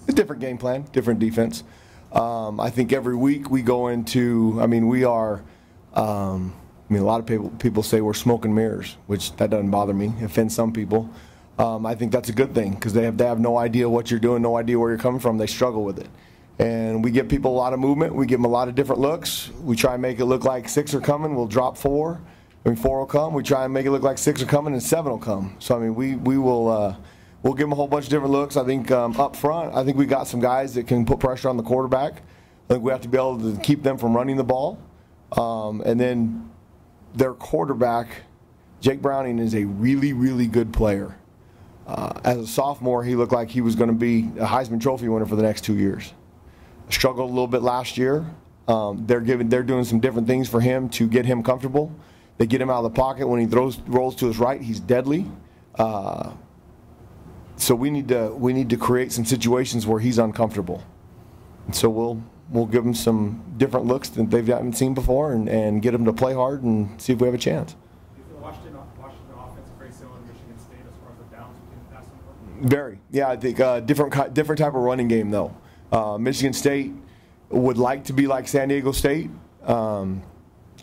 A different game plan, different defense. I think every week we go into, I mean, we are, a lot of people say we're smoke and mirrors, which that doesn't bother me. It offends some people. I think that's a good thing because they have no idea what you're doing, no idea where you're coming from. They struggle with it. And we give people a lot of movement. We give them a lot of different looks. We try and make it look like 6 are coming. We'll drop 4. I mean, 4 will come. We try and make it look like 6 are coming and 7 will come. So, I mean, we will we'll give them a whole bunch of different looks. I think up front, I think we got some guys that can put pressure on the quarterback. I think we have to be able to keep them from running the ball. And then their quarterback, Jake Browning, is a really, really good player. As a sophomore, he looked like he was going to be a Heisman Trophy winner for the next 2 years. Struggled a little bit last year. They're doing some different things for him to get him comfortable. They get him out of the pocket when he rolls to his right. He's deadly. So we need to create some situations where he's uncomfortable. And so we'll give them some different looks that they haven't seen before and get them to play hard and see if we have a chance. Do you feel Washington offense is very similar to Michigan State as far as the downs between the pass and run? Very. Yeah, I think different type of running game though. Michigan State would like to be like San Diego State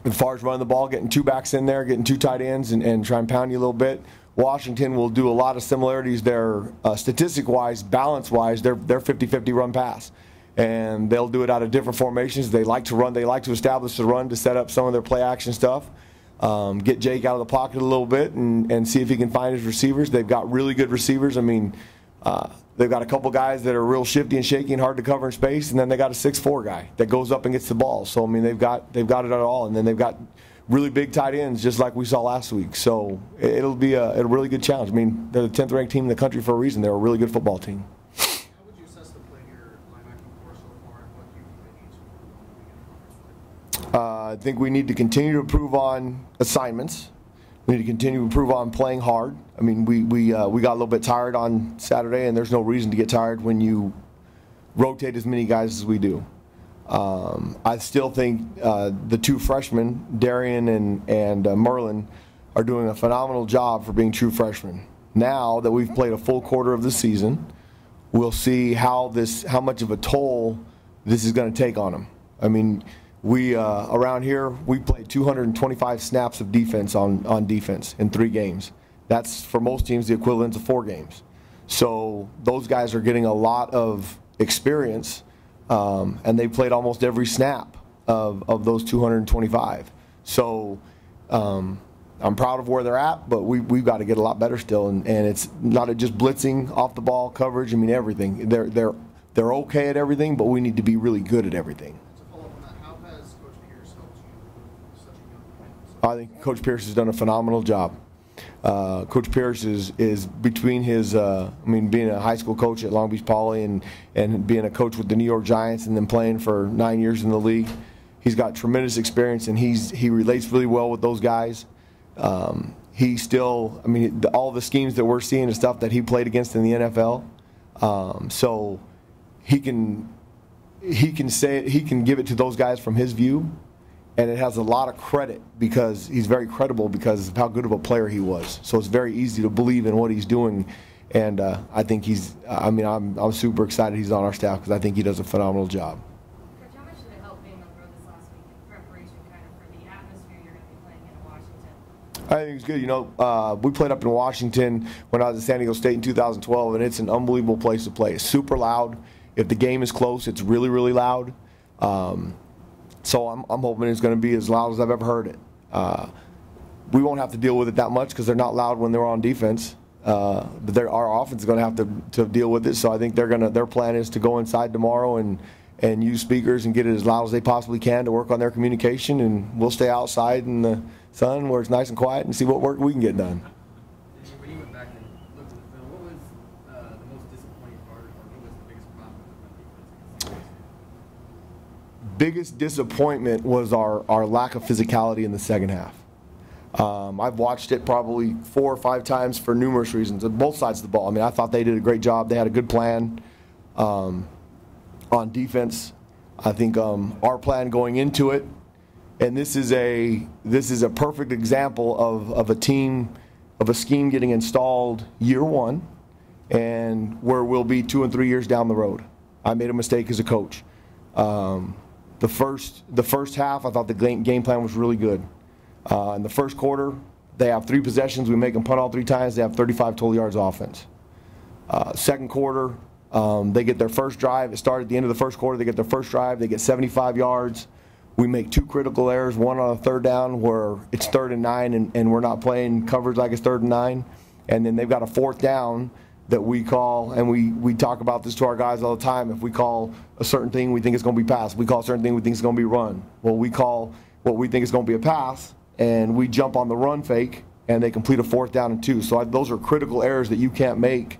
as far as running the ball, getting 2 backs in there, getting 2 tight ends, and try and pound you a little bit. Washington will do a lot of similarities there, statistic-wise, balance-wise. They're 50-50 run pass, and they'll do it out of different formations. They like to run. They like to establish the run to set up some of their play action stuff. Get Jake out of the pocket a little bit and see if he can find his receivers. They've got really good receivers. I mean, they've got a couple guys that are real shifty and shaky and hard to cover in space, and then they got a 6'4" guy that goes up and gets the ball. So I mean, they've got it all, and then they've got really big tight ends, just like we saw last week. So it'll be a really good challenge. I mean, they're the 10th ranked team in the country for a reason. They're a really good football team. How would you assess the play here linebacking core so far, and what do you think they need to improve on? I think we need to continue to improve on assignments. We need to continue to improve on playing hard. I mean, we got a little bit tired on Saturday, and there's no reason to get tired when you rotate as many guys as we do. I still think the 2 freshmen, Darian and Merlin, are doing a phenomenal job for being true freshmen. Now that we've played a full quarter of the season, we'll see how much of a toll this is going to take on them. I mean, we around here we played 225 snaps of defense on defense in 3 games. That's for most teams the equivalent of 4 games. So those guys are getting a lot of experience. And they played almost every snap of those 225. So I'm proud of where they're at, but we've got to get a lot better still. And it's not just blitzing, off the ball coverage. I mean everything. They're okay at everything, but we need to be really good at everything. To follow up on that, how has Coach Pierce helped you with such a young man? I think Coach Pierce has done a phenomenal job. Coach Pierce is between his, being a high school coach at Long Beach Poly and being a coach with the New York Giants and then playing for 9 years in the league. He's got tremendous experience, and he relates really well with those guys. He still, all the schemes that we're seeing is stuff that he played against in the NFL. So he can give it to those guys from his view. And it has a lot of credit because he's very credible because of how good of a player he was. So it's very easy to believe in what he's doing. And I think I'm super excited he's on our staff because I think he does a phenomenal job. Coach, how much did it help being on the road this last week in preparation kind of for the atmosphere you're going to be playing in Washington? I think it's good. You know, we played up in Washington when I was at San Diego State in 2012, and it's an unbelievable place to play. It's super loud. If the game is close, it's really, really loud. So I'm hoping it's going to be as loud as I've ever heard it. We won't have to deal with it that much because they're not loud when they're on defense. But our offense is going to have to deal with it. So I think their plan is to go inside tomorrow and use speakers and get it as loud as they possibly can to work on their communication. And we'll stay outside in the sun where it's nice and quiet and see what work we can get done. When you went back and looked at the film, what was the most disappointing part, or what was the biggest problem with the defense? Biggest disappointment was our lack of physicality in the second half. I've watched it probably 4 or 5 times for numerous reasons on both sides of the ball. I mean, I thought they did a great job. They had a good plan on defense. I think our plan going into it, and this is a perfect example of a scheme getting installed year 1, and where we'll be 2 and 3 years down the road. I made a mistake as a coach. The first half, I thought the game plan was really good. In the first quarter, they have 3 possessions. We make them punt all 3 times. They have 35 total yards offense. Second quarter, they get their first drive. It started at the end of the first quarter. They get their first drive. They get 75 yards. We make 2 critical errors, one on a 3rd down where it's 3rd and 9 and we're not playing coverage like it's 3rd and 9. And then they've got a 4th down that we call, and we talk about this to our guys all the time. If we call a certain thing, we think it's going to be pass. We call a certain thing, we think it's going to be run. Well, we call what we think is going to be a pass, and we jump on the run fake, and they complete a 4th down and 2. So those are critical errors that you can't make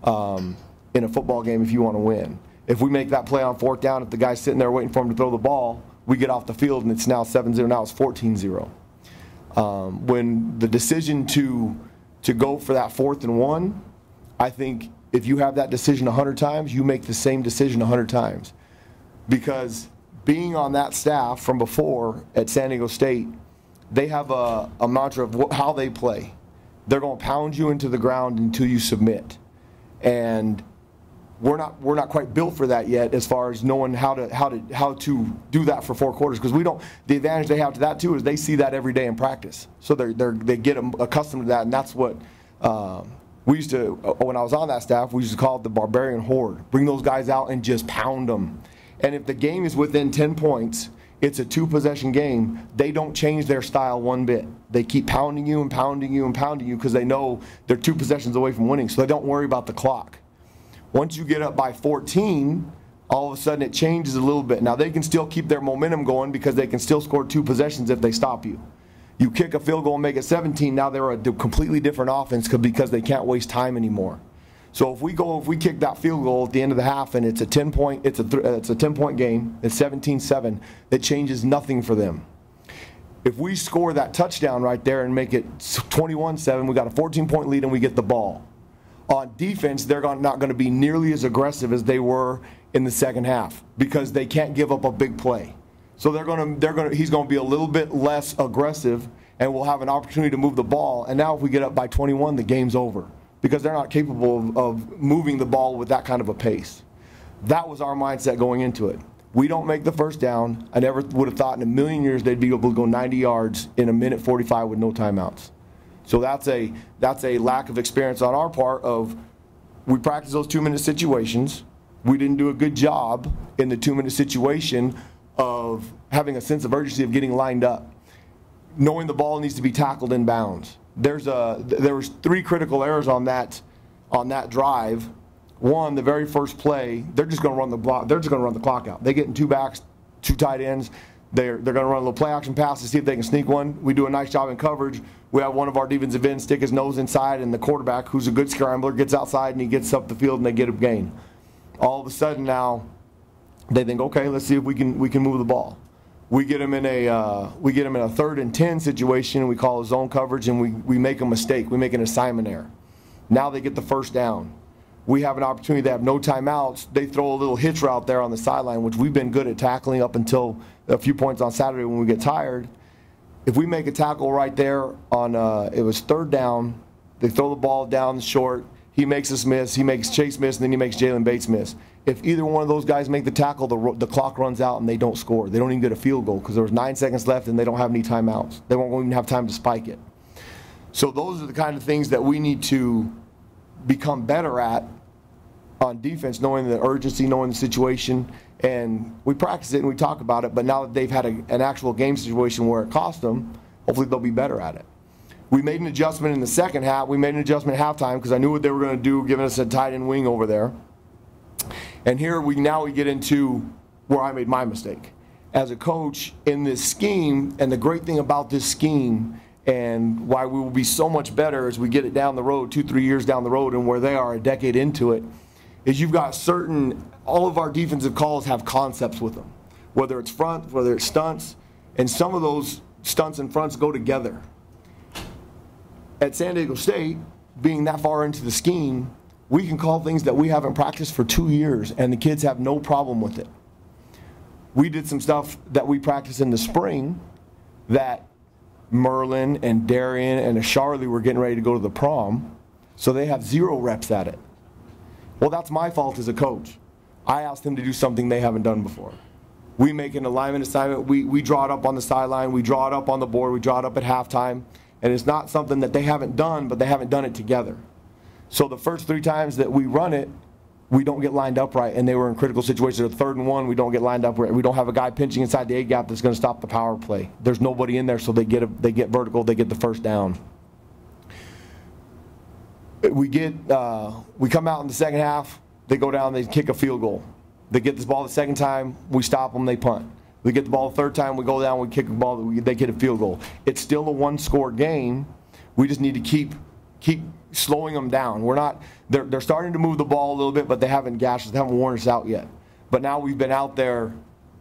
in a football game if you want to win. If we make that play on 4th down, if the guy's sitting there waiting for him to throw the ball, we get off the field and it's now 7-0, now it's 14-0. When the decision to go for that 4th and 1, I think if you have that decision 100 times, you make the same decision 100 times. Because being on that staff from before at San Diego State, they have a mantra of how they play. They're going to pound you into the ground until you submit. And we're not quite built for that yet, as far as knowing how to do that for 4 quarters, because we don't. The advantage they have to that too is they see that every day in practice, so they get accustomed to that, and that's what we used to. When I was on that staff, we used to call it the barbarian horde. Bring those guys out and just pound them. And if the game is within 10 points, it's a 2-possession game. They don't change their style one bit. They keep pounding you and pounding you and pounding you because they know they're 2 possessions away from winning, so they don't worry about the clock. Once you get up by 14, all of a sudden it changes a little bit. Now they can still keep their momentum going because they can still score 2 possessions if they stop you. You kick a field goal and make it 17, now they're a completely different offense because they can't waste time anymore. So if we kick that field goal at the end of the half and it's a 10-point game, it's 17-7, it changes nothing for them. If we score that touchdown right there and make it 21-7, we got a 14-point lead and we get the ball. On defense, they're not going to be nearly as aggressive as they were in the second half because they can't give up a big play. So he's going to be a little bit less aggressive, and we'll have an opportunity to move the ball. And now if we get up by 21, the game's over because they're not capable of moving the ball with that kind of a pace. That was our mindset going into it. We don't make the first down. I never would have thought in a million years they'd be able to go 90 yards in a minute 45 with no timeouts. So that's a lack of experience on our part of we practice those 2-minute situations. We didn't do a good job in the 2-minute situation of having a sense of urgency of getting lined up, knowing the ball needs to be tackled in bounds. There was 3 critical errors on that drive. One, the very first play, they're just going to run the block. They're just going to run the clock out. They get in 2 backs, 2 tight ends. They're going to run a little play action pass to see if they can sneak one. We do a nice job in coverage. We have one of our defensive ends stick his nose inside, and the quarterback, who's a good scrambler, gets outside and he gets up the field and they get a gain. All of a sudden now, they think, okay, let's see if we can move the ball. We get them in a 3rd and 10 situation, and we call a zone coverage, and we make a mistake. We make an assignment error. Now they get the first down. We have an opportunity. They have no timeouts. They throw a little hitch route there on the sideline, which we've been good at tackling up until a few points on Saturday when we get tired. If we make a tackle right there on it was 3rd down, they throw the ball down short. He makes us miss. He makes Chase miss, and then he makes Jalen Bates miss. If either one of those guys make the tackle, the clock runs out and they don't score. They don't even get a field goal because there was 9 seconds left and they don't have any timeouts. They won't even have time to spike it. So those are the kind of things that we need to become better at on defense, knowing the urgency, knowing the situation. And we practice it and we talk about it, but now that they've had an actual game situation where it cost them, hopefully they'll be better at it. We made an adjustment in the second half. We made an adjustment at halftime because I knew what they were going to do, giving us a tight end wing over there. And here we get into where I made my mistake. As a coach in this scheme, and the great thing about this scheme and why we will be so much better as we get it down the road, 2-3 years down the road, and where they are a decade into it, is you've got all of our defensive calls have concepts with them, whether it's front, whether it's stunts, and some of those stunts and fronts go together. At San Diego State, being that far into the scheme, we can call things that we haven't practiced for 2 years, and the kids have no problem with it. We did some stuff that we practiced in the spring that Merlin and Darian and Charlie were getting ready to go to the prom, so they have 0 reps at it. Well, that's my fault as a coach. I asked them to do something they haven't done before. We make an alignment assignment. We draw it up on the sideline. We draw it up on the board. We draw it up at halftime. And it's not something that they haven't done, but they haven't done it together. So the first 3 times that we run it, we don't get lined up right, and they were in critical situations. The 3rd and 1, we don't get lined up right. We don't have a guy pinching inside the A gap that's going to stop the power play. There's nobody in there, so they get vertical. They get the first down. We come out in the second half. They go down. They kick a field goal. They get this ball the second time. We stop them. They punt. We get the ball the 3rd time. We go down. We kick the ball. They get a field goal. It's still a 1-score game. We just need to keep slowing them down. We're not. They're starting to move the ball a little bit, but they haven't gashed us. They haven't worn us out yet. But now we've been out there.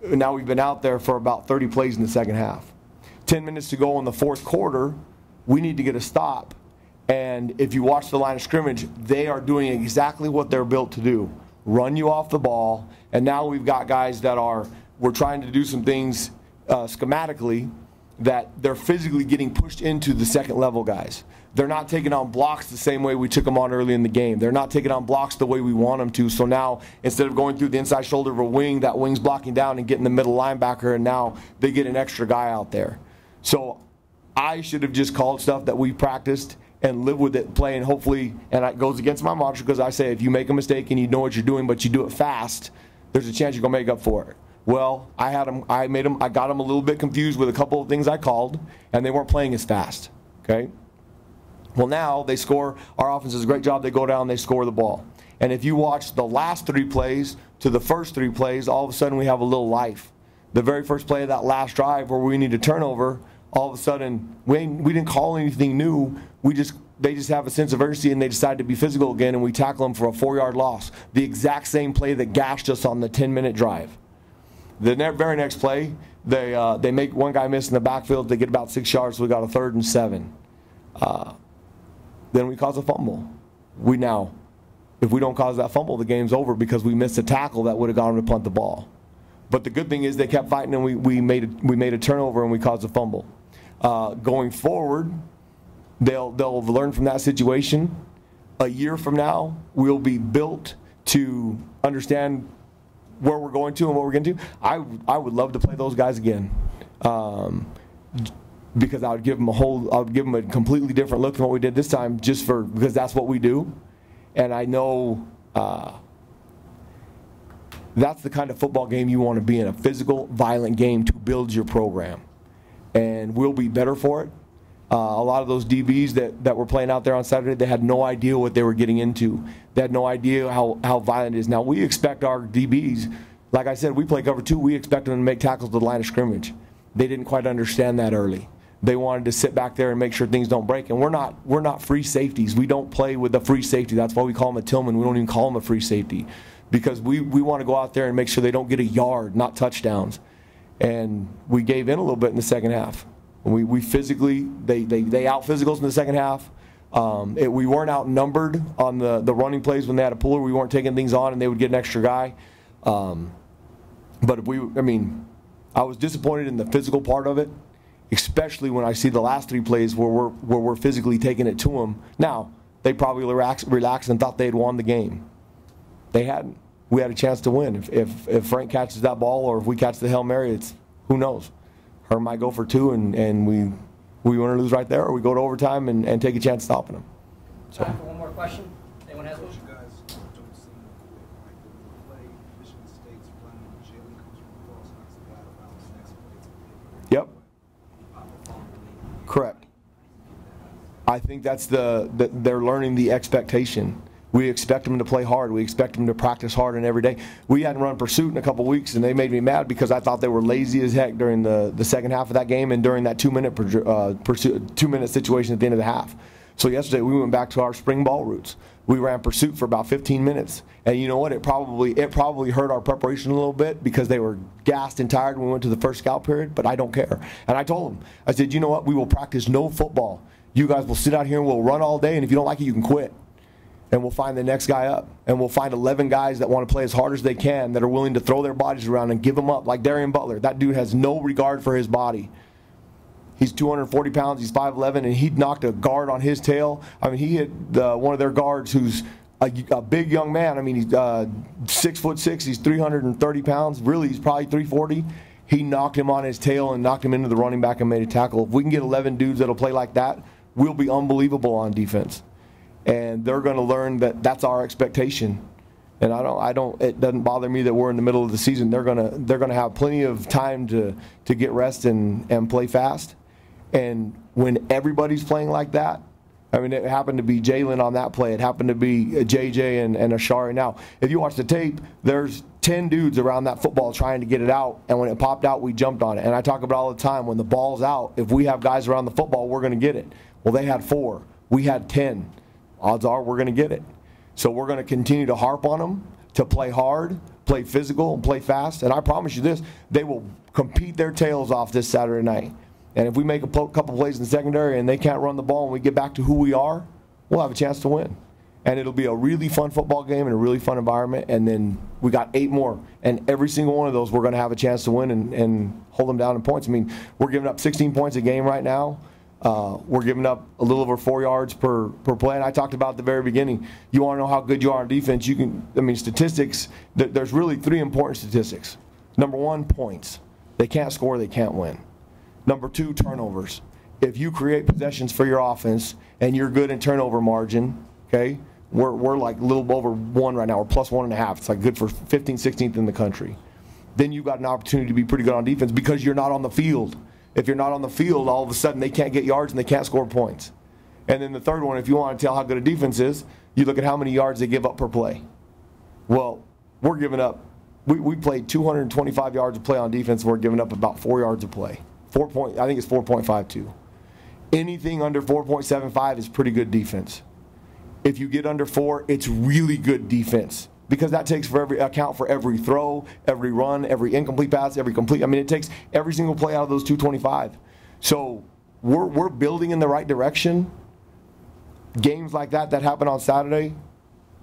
Now we've been out there for about 30 plays in the second half. 10 minutes to go in the 4th quarter. We need to get a stop. And if you watch the line of scrimmage, they are doing exactly what they're built to do: run you off the ball. And now we've got guys that we're trying to do some things schematically that they're physically getting pushed into the second level guys. They're not taking on blocks the same way we took them on early in the game. They're not taking on blocks the way we want them to. So now, instead of going through the inside shoulder of a wing, that wing's blocking down and getting the middle linebacker, and now they get an extra guy out there. So I should have just called stuff that we practiced and live with it, playing hopefully, and it goes against my mantra because I say if you make a mistake and you know what you're doing but you do it fast, there's a chance you're going to make up for it. Well, I got them a little bit confused with a couple of things I called, and they weren't playing as fast, okay? Well, now they score. Our offense does a great job. They go down, they score the ball. And if you watch the last 3 plays to the first 3 plays, all of a sudden we have a little life. The very first play of that last drive where we need a turnover, all of a sudden we didn't call anything new. They just have a sense of urgency, and they decide to be physical again, and we tackle them for a 4-yard loss. The exact same play that gashed us on the 10-minute drive. The very next play, they make one guy miss in the backfield. They get about 6 yards, so we got a 3rd and 7. Then we cause a fumble. If we don't cause that fumble, the game's over because we missed a tackle that would have gone to punt the ball. But the good thing is they kept fighting, and we made a turnover, and we caused a fumble. Going forward, they'll learn from that situation. A year from now, we'll be built to understand where we're going to and what we're going to do. I would love to play those guys again, because I would give them a completely different look than what we did this time, because that's what we do, and I know that's the kind of football game you want to be in, a physical, violent game to build your program, and we'll be better for it. A lot of those DBs that were playing out there on Saturday, they had no idea what they were getting into. They had no idea how violent it is. Now, we expect our DBs, like I said, we play cover 2, we expect them to make tackles to the line of scrimmage. They didn't quite understand that early. They wanted to sit back there and make sure things don't break. And we're not free safeties. We don't play with a free safety. That's why we call them a Tillman. We don't even call them a free safety, because we want to go out there and make sure they don't get a yard, not touchdowns. And we gave in a little bit in the second half. We physically, they out-physical us in the second half. We weren't outnumbered on the running plays when they had a puller. We weren't taking things on, and they would get an extra guy. But I was disappointed in the physical part of it, especially when I see the last 3 plays where we're physically taking it to them. Now, they probably relaxed and thought they had won the game. They hadn't. We had a chance to win. If Frank catches that ball, or if we catch the Hail Mary, who knows? Herm might go for 2, and we win or lose right there, or we go to overtime and take a chance stopping them. So. Time for one more question. Anyone has one? You guys don't seem like the play Michigan State's running. Jalen comes from the cross, knocks the guy around his next play. Yep. Correct. I think that's they're learning the expectation. We expect them to play hard. We expect them to practice hard and every day. We hadn't run pursuit in a couple weeks, and they made me mad because I thought they were lazy as heck during the second half of that game and during that 2-minute situation at the end of the half. So yesterday we went back to our spring ball roots. We ran pursuit for about 15 minutes, and you know what? It probably hurt our preparation a little bit because they were gassed and tired when we went to the first scout period. But I don't care. And I told them, I said, you know what? We will practice no football. You guys will sit out here and we'll run all day, and if you don't like it, you can quit. And we'll find the next guy up. And we'll find 11 guys that want to play as hard as they can, that are willing to throw their bodies around and give them up, like Darian Butler. That dude has no regard for his body. He's 240 pounds, he's 5'11", and he knocked a guard on his tail. I mean, he hit one of their guards who's a big young man. I mean, he's 6'6", he's 330 pounds. Really, he's probably 340. He knocked him on his tail and knocked him into the running back and made a tackle. If we can get 11 dudes that'll play like that, we'll be unbelievable on defense. And they're going to learn that that's our expectation. And it doesn't bother me that we're in the middle of the season. They're gonna have plenty of time to get rest and play fast. And when everybody's playing like that, I mean, it happened to be Jalen on that play. It happened to be JJ and Ashari. Now, if you watch the tape, there's 10 dudes around that football trying to get it out, and when it popped out, we jumped on it. And I talk about it all the time, when the ball's out, if we have guys around the football, we're going to get it. Well, they had 4. We had 10. Odds are we're going to get it. So we're going to continue to harp on them, to play hard, play physical, and play fast. And I promise you this, they will compete their tails off this Saturday night. And if we make a couple plays in the secondary and they can't run the ball and we get back to who we are, we'll have a chance to win. And it'll be a really fun football game and a really fun environment. And then we got 8 more. And every single one of those we're going to have a chance to win and hold them down in points. I mean, we're giving up 16 points a game right now. We're giving up a little over 4 yards per play. And I talked about at the very beginning, you want to know how good you are on defense. Statistics, there's really 3 important statistics. Number 1, points. They can't score, they can't win. Number 2, turnovers. If you create possessions for your offense and you're good in turnover margin, okay, we're like a little over 1 right now. We're plus 1.5. It's like good for 15th, 16th in the country. Then you've got an opportunity to be pretty good on defense because you're not on the field. If you're not on the field, all of a sudden they can't get yards and they can't score points. And then the third one, if you want to tell how good a defense is, you look at how many yards they give up per play. Well, we're giving up, we played 225 yards of play on defense, and we're giving up about 4 yards of play. I think it's 4.52. Anything under 4.75 is pretty good defense. If you get under 4, it's really good defense because that takes account for every throw, every run, every incomplete pass, every complete. I mean, it takes every single play out of those 225. So we're building in the right direction. Games like that happened on Saturday,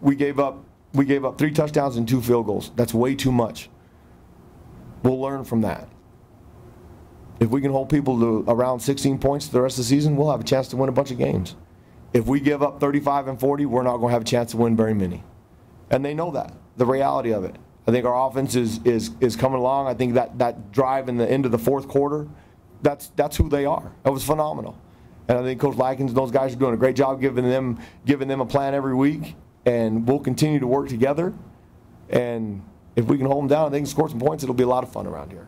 we gave up 3 touchdowns and 2 field goals. That's way too much. We'll learn from that. If we can hold people to around 16 points the rest of the season, we'll have a chance to win a bunch of games. If we give up 35 and 40, we're not going to have a chance to win very many. And they know that, the reality of it. I think our offense is coming along. I think that drive in the end of the fourth quarter, that's who they are. That was phenomenal. And I think Coach Likens and those guys are doing a great job giving them a plan every week. And we'll continue to work together. And if we can hold them down and they can score some points, it'll be a lot of fun around here.